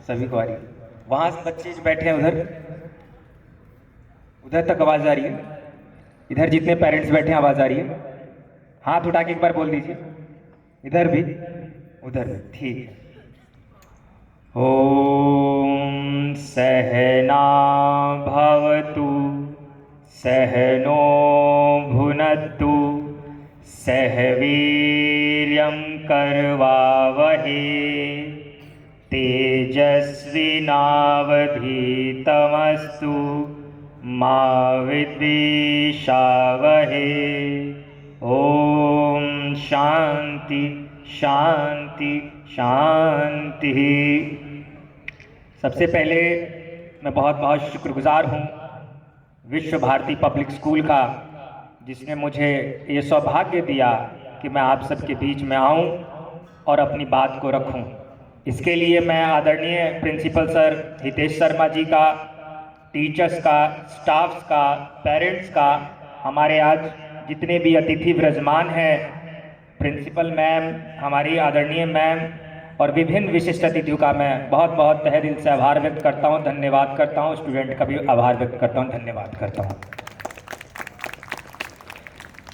सभी को आ रही है। वहाँ से बच्चे जो बैठे हैं उधर उधर तक आवाज़ आ रही है? इधर जितने पेरेंट्स बैठे हैं आवाज़ आ रही है? हाथ उठा के एक बार बोल दीजिए। इधर भी, उधर भी, ठीक है। ओम सहना भवतु सहनो भुनक्तु सह वीर्यं करवावहे तेजस्विनावधीतमस्तु मा विद्विषावहे। ओम शांति शांति शांति। सबसे पहले मैं बहुत बहुत शुक्रगुजार हूँ विश्व भारती पब्लिक स्कूल का, जिसने मुझे ये सौभाग्य दिया कि मैं आप सबके बीच में आऊँ और अपनी बात को रखूँ। इसके लिए मैं आदरणीय प्रिंसिपल सर हितेश शर्मा जी का, टीचर्स का, स्टाफ्स का, पेरेंट्स का, हमारे आज जितने भी अतिथि विराजमान हैं, प्रिंसिपल मैम, हमारी आदरणीय मैम और विभिन्न विशिष्ट अतिथियों का मैं बहुत बहुत तहे दिल से आभार व्यक्त करता हूँ, धन्यवाद करता हूँ। स्टूडेंट का भी आभार व्यक्त करता हूँ, धन्यवाद करता हूँ।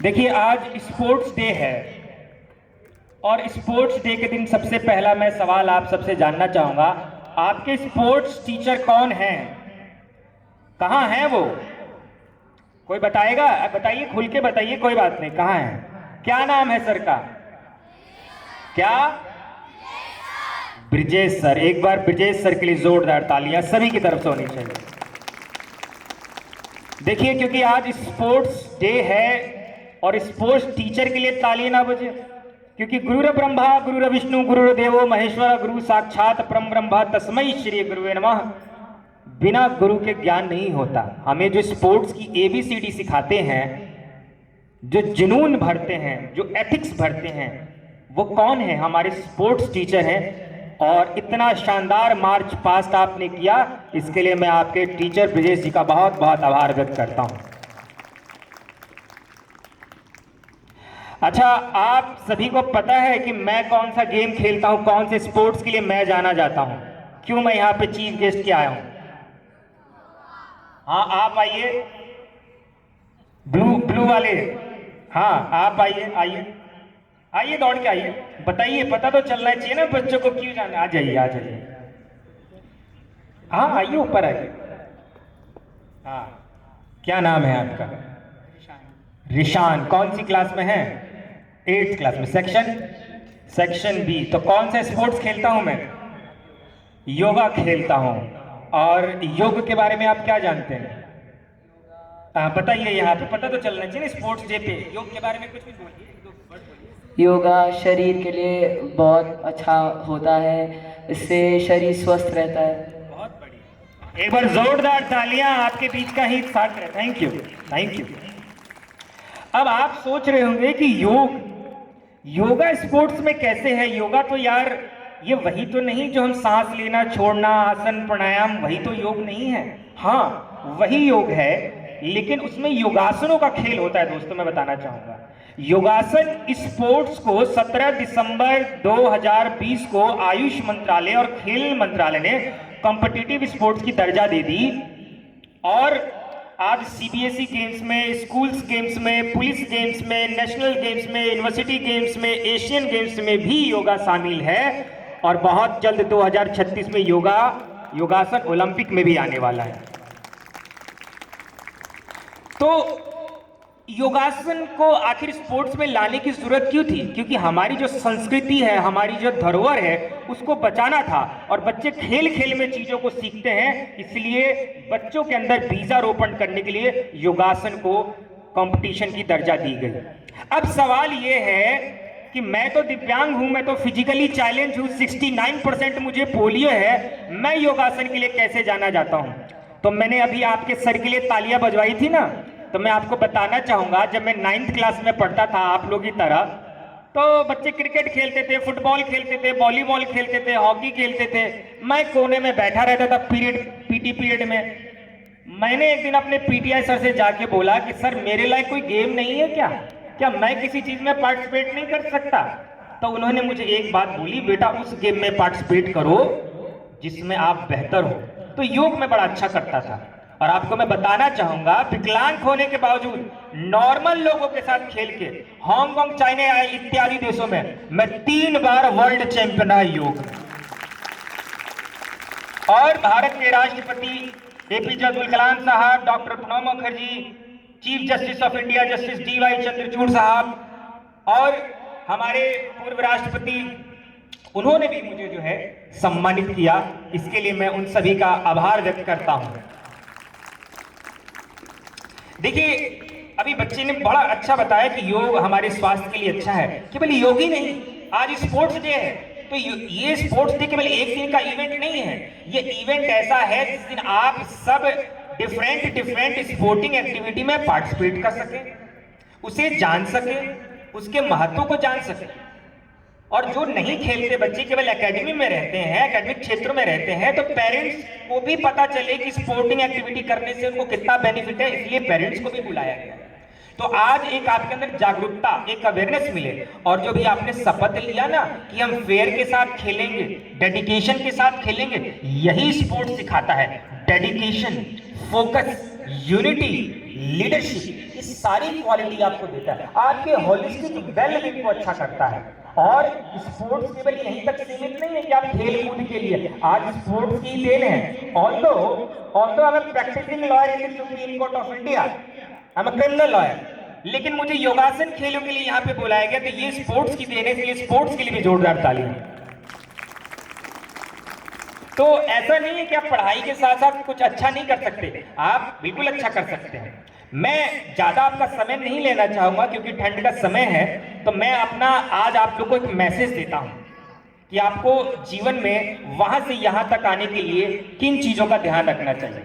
देखिए, आज स्पोर्ट्स डे है और स्पोर्ट्स डे के दिन सबसे पहला मैं सवाल आप सबसे जानना चाहूँगा, आपके स्पोर्ट्स टीचर कौन हैं? कहाँ हैं वो? कोई बताएगा? बताइए, खुल के बताइए, कोई बात नहीं। कहाँ हैं? क्या नाम है सर का? क्या? ब्रिजेश सर। एक बार ब्रिजेश सर के लिए जोरदार तालियां सभी की तरफ से होनी चाहिए। देखिए, क्योंकि आज स्पोर्ट्स डे है और स्पोर्ट्स टीचर के लिए ताली ना बजे, क्योंकि गुरुर ब्रह्मा गुरुर विष्णु गुरुर देवो महेश्वर गुरु साक्षात परम ब्रह्म तस्मै श्री गुरुवे नमः। बिना गुरु के ज्ञान नहीं होता। हमें जो स्पोर्ट्स की ABCD सिखाते हैं, जो जुनून भरते हैं, जो एथिक्स भरते हैं, वो कौन है? हमारे स्पोर्ट्स टीचर हैं। और इतना शानदार मार्च पास्ट आपने किया, इसके लिए मैं आपके टीचर ब्रिजेश जी का बहुत बहुत आभार व्यक्त करता हूं। अच्छा, आप सभी को पता है कि मैं कौन सा गेम खेलता हूं, कौन से स्पोर्ट्स के लिए मैं जाना जाता हूं, क्यों मैं यहां पे चीफ गेस्ट के आया हूं? हाँ, आप आइए, ब्लू वाले। हाँ, आप आइए, आइए आइए, दौड़ के आइए, बताइए, पता तो चलना चाहिए ना बच्चों को, क्यों जाना। आ जाइए, आ जाइए। हाँ, आइए, ऊपर आइए। हाँ, क्या नाम है आपका? रिशान। कौन सी क्लास में है? 8th क्लास में। Section B. तो कौन सा स्पोर्ट्स खेलता हूं मैं? योगा खेलता हूं। और योग के बारे में आप क्या जानते हैं? बताइए, यहाँ पे पता तो चलना चाहिए स्पोर्ट्स डे पे। योग के बारे में कुछ भी बोलिए। योगा शरीर के लिए बहुत अच्छा होता है, इससे शरीर स्वस्थ रहता है। बहुत बढ़िया, एक बार जोरदार तालियां आपके बीच का ही साथ है। Thank you, thank you. अब आप सोच रहे होंगे कि योगा स्पोर्ट्स में कैसे है? योगा तो यार ये वही तो नहीं जो हम सांस लेना छोड़ना, आसन प्राणायाम, वही तो योग नहीं है। हाँ, वही योग है, लेकिन उसमें योगासनों का खेल होता है। दोस्तों, मैं बताना चाहूंगा, योगासन स्पोर्ट्स को 17 दिसंबर 2020 को आयुष मंत्रालय और खेल मंत्रालय ने कॉम्पिटिटिव स्पोर्ट्स की दर्जा दे दी। और आज CBSE गेम्स में, स्कूल्स गेम्स में, पुलिस गेम्स में, नेशनल गेम्स में, यूनिवर्सिटी गेम्स में, एशियन गेम्स में भी योगा शामिल है। और बहुत जल्द 2036 में योगासन ओलंपिक में भी आने वाला है। तो योगासन को आखिर स्पोर्ट्स में लाने की जरूरत क्यों थी? क्योंकि हमारी जो संस्कृति है, हमारी जो धरोहर है, उसको बचाना था। और बच्चे खेल खेल में चीजों को सीखते हैं, इसलिए बच्चों के अंदर बीजारोपण करने के लिए योगासन को कंपटीशन की दर्जा दी गई। अब सवाल यह है कि मैं तो दिव्यांग हूं, मैं तो फिजिकली चैलेंज हूं, 69% मुझे पोलियो है, मैं योगासन के लिए कैसे जाना जाता हूं? तो मैंने अभी आपके सर के लिए तालियां बजवाई थी ना, तो मैं आपको बताना चाहूंगा, जब मैं 9th क्लास में पढ़ता था आप लोगों की तरह, तो बच्चे क्रिकेट खेलते थे, फुटबॉल खेलते थे, वॉलीबॉल खेलते थे, हॉकी खेलते थे। मैं कोने में बैठा रहता था पीटी पीरियड में। मैंने एक दिन अपने PTI सर से जाके बोला कि सर, मेरे लायक कोई गेम नहीं है क्या मैं किसी चीज में पार्टिसिपेट नहीं कर सकता? तो उन्होंने मुझे एक बात बोली, बेटा उस गेम में पार्टिसिपेट करो जिसमें आप बेहतर हो। तो योग मैं बड़ा अच्छा करता था और आपको मैं बताना चाहूंगा, विकलांग होने के बावजूद नॉर्मल लोगों के साथ खेल के हांगकांग, चाइना इत्यादि देशों में मैं 3 बार वर्ल्ड चैंपियन रहा योग में। और भारत के राष्ट्रपति एपीजे अब्दुल कलाम साहब, doctor Pranab Mukherjee, chief justice of India justice DY Chandrachud साहब और हमारे पूर्व राष्ट्रपति, उन्होंने भी मुझे जो है सम्मानित किया। इसके लिए मैं उन सभी का आभार व्यक्त करता हूं। देखिए, अभी बच्चे ने बड़ा अच्छा बताया कि योग हमारे स्वास्थ्य के लिए अच्छा है। केवल योग ही नहीं, आज स्पोर्ट्स डे है, तो ये स्पोर्ट्स डे केवल एक दिन का इवेंट नहीं है। ये इवेंट ऐसा है जिस दिन आप सब डिफरेंट स्पोर्टिंग एक्टिविटी में पार्टिसिपेट कर सके, उसे जान सके, उसके महत्व को जान सके। और जो नहीं खेलते बच्चे केवल एकेडमी में रहते हैं, एकेडमिक क्षेत्रों में रहते हैं, तो पेरेंट्स को भी पता चले कि स्पोर्टिंग एक्टिविटी करने से उनको कितना बेनिफिट है, इसलिए पेरेंट्स को भी बुलाया गया। तो आज एक आपके अंदर जागरूकता, एक अवेयरनेस मिले। और जो भी आपने शपथ लिया ना कि हम फेयर के साथ खेलेंगे, डेडिकेशन के साथ खेलेंगे, यही स्पोर्ट्स सिखाता है। डेडिकेशन, फोकस, यूनिटी, लीडरशिप, ये सारी क्वालिटी आपको देता है, आपके होलिस्टिक वेलबींग को अच्छा करता है। और स्पोर्ट्स केवल यहीं तक सीमित नहीं है कि आप खेल कूद के लिए, आज स्पोर्ट्स की देन है। Although I am practising lawyer in the Supreme Court of India, I am a criminal lawyer, लेकिन मुझे योगासन खेलों के लिए यहाँ पे बुलाया गया, तो ये स्पोर्ट्स की देन है, इसलिए स्पोर्ट्स के लिए भी जोरदार तालियां। तो ऐसा नहीं है कि आप पढ़ाई के साथ साथ कुछ अच्छा नहीं कर सकते, आप बिल्कुल अच्छा कर सकते हैं। मैं ज्यादा आपका समय नहीं लेना चाहूंगा क्योंकि ठंड का समय है, तो मैं अपना आज आप लोगों को एक मैसेज देता हूं कि आपको जीवन में वहां से यहां तक आने के लिए किन चीजों का ध्यान रखना चाहिए।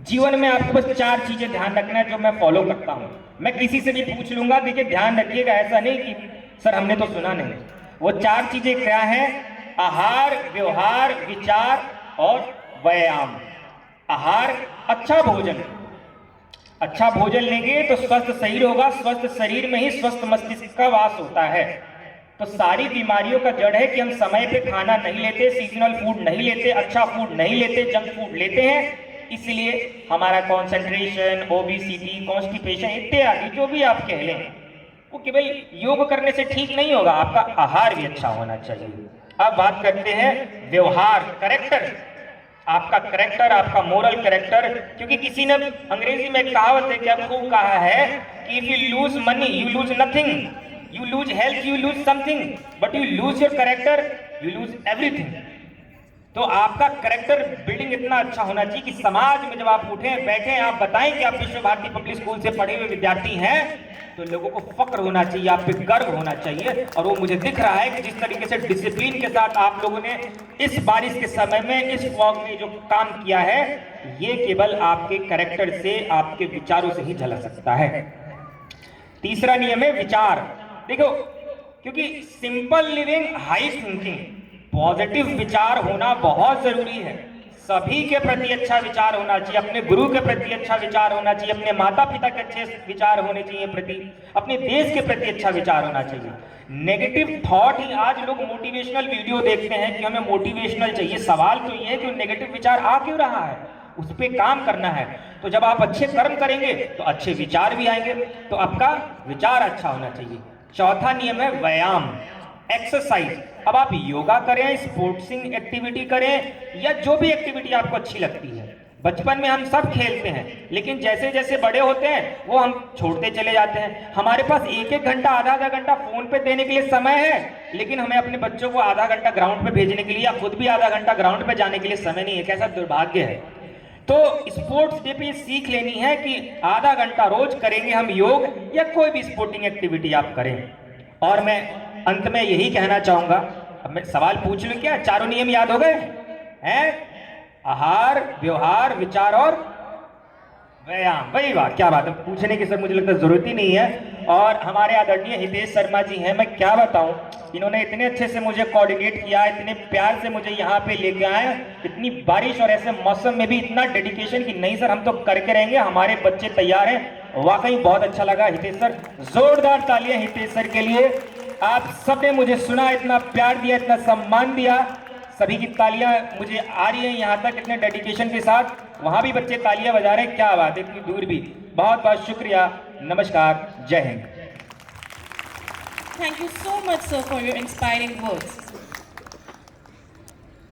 जीवन में आपको बस 4 चीजें ध्यान रखना है जो मैं फॉलो करता हूं। मैं किसी से भी पूछ लूंगा, देखिए ध्यान रखिएगा, ऐसा नहीं कि सर हमने तो सुना नहीं। वो 4 चीजें क्या है? आहार, व्यवहार, विचार और व्यायाम। आहार, अच्छा भोजन, अच्छा भोजन लेंगे तो स्वस्थ शरीर होगा, स्वस्थ शरीर में ही स्वस्थ मस्तिष्क का वास होता है। तो सारी बीमारियों का जड़ है कि हम समय पे खाना नहीं लेते, सीजनल फूड नहीं लेते, अच्छा फूड नहीं लेते, जंक फूड लेते हैं, इसलिए हमारा कॉन्सेंट्रेशन, ओबेसिटी, कॉन्स्टिपेशन इत्यादि जो भी आप कह लें, वो केवल योग करने से ठीक नहीं होगा, आपका आहार भी अच्छा होना चाहिए। अब बात करते हैं व्यवहार, करेक्टर, आपका करेक्टर, आपका मोरल करेक्टर। क्योंकि किसी ने अंग्रेजी में एक कहावत है, क्या खूब कहा है कि if you lose money you lose nothing, you lose health you lose something, but you lose your character you lose everything. तो आपका करेक्टर बिल्डिंग इतना अच्छा होना चाहिए कि समाज में जब आप उठे बैठे आप बताएं कि आप विश्व भारती पब्लिक स्कूल से पढ़े हुए विद्यार्थी हैं, तो लोगों को फक्र होना चाहिए, आप पे गर्व होना चाहिए। और वो मुझे दिख रहा है कि जिस तरीके से डिसिप्लिन के साथ आप लोगों ने इस बारिश के समय में, इस फॉग में जो काम किया है, ये केवल आपके करेक्टर से, आपके विचारों से ही झलक सकता है। तीसरा नियम है विचार। देखो, क्योंकि simple living, high thinking, positive विचार होना बहुत जरूरी है। सभी के प्रति अच्छा विचार होना चाहिए, अपने गुरु के प्रति अच्छा विचार होना चाहिए, अपने माता पिता के अच्छे विचार होने चाहिए प्रति, अपने देश के प्रति अच्छा विचार होना चाहिए। नेगेटिव थॉट ही, आज लोग मोटिवेशनल वीडियो देखते हैं कि हमें मोटिवेशनल चाहिए। सवाल तो ये है कि नेगेटिव विचार आ क्यों रहा है, उस पर काम करना है। तो जब आप अच्छे कर्म करेंगे तो अच्छे विचार भी आएंगे, तो आपका विचार अच्छा होना चाहिए। चौथा नियम है व्यायाम, एक्सरसाइज। अब आप योगा करें, स्पोर्ट्सिंग एक्टिविटी करें, या जो भी एक्टिविटी आपको अच्छी लगती है। बचपन में हम सब खेलते हैं, लेकिन जैसे जैसे बड़े होते हैं वो हम छोड़ते चले जाते हैं। हमारे पास 1-1 घंटा, आधा घंटा फोन पे देने के लिए समय है, लेकिन हमें अपने बच्चों को आधा घंटा ग्राउंड पे भेजने के लिए, या खुद भी आधा घंटा ग्राउंड पे जाने के लिए समय नहीं है। कैसा दुर्भाग्य है। तो स्पोर्ट्स डे पे सीख लेनी है कि आधा घंटा रोज करेंगे हम योग, या कोई भी स्पोर्टिंग एक्टिविटी आप करें। और मैं अंत में यही कहना चाहूंगा, अब मैं सवाल पूछ लूं, क्या 4 नियम याद हो गए हैं? आहार, व्यवहार, विचार और व्यायाम। वही बात, क्या बात है, पूछने की सर मुझे लगता है जरूरत ही नहीं है। और हमारे आदरणीय हितेश शर्मा जी हैं, मैं क्या बताऊं, इन्होंने इतने अच्छे से मुझे कोऑर्डिनेट किया, इतने प्यार से मुझे यहाँ पे लेके आए, इतनी बारिश और ऐसे मौसम में भी इतना डेडिकेशन कि नहीं सर हम तो करके रहेंगे, हमारे बच्चे तैयार हैं। वाकई बहुत अच्छा लगा हितेश सर, जोरदार तालियां हितेश सर के लिए। आप सबने मुझे सुना, इतना प्यार दिया, इतना सम्मान दिया, सभी की तालियां मुझे आ रही हैं यहाँ तक इतने डेडिकेशन के साथ, वहाँ भी बच्चे तालियां बजा रहे हैं, क्या बात है, इतनी दूर भी। बहुत बहुत शुक्रिया, नमस्कार, जय Hind. Thank you so much, sir, for your inspiring words.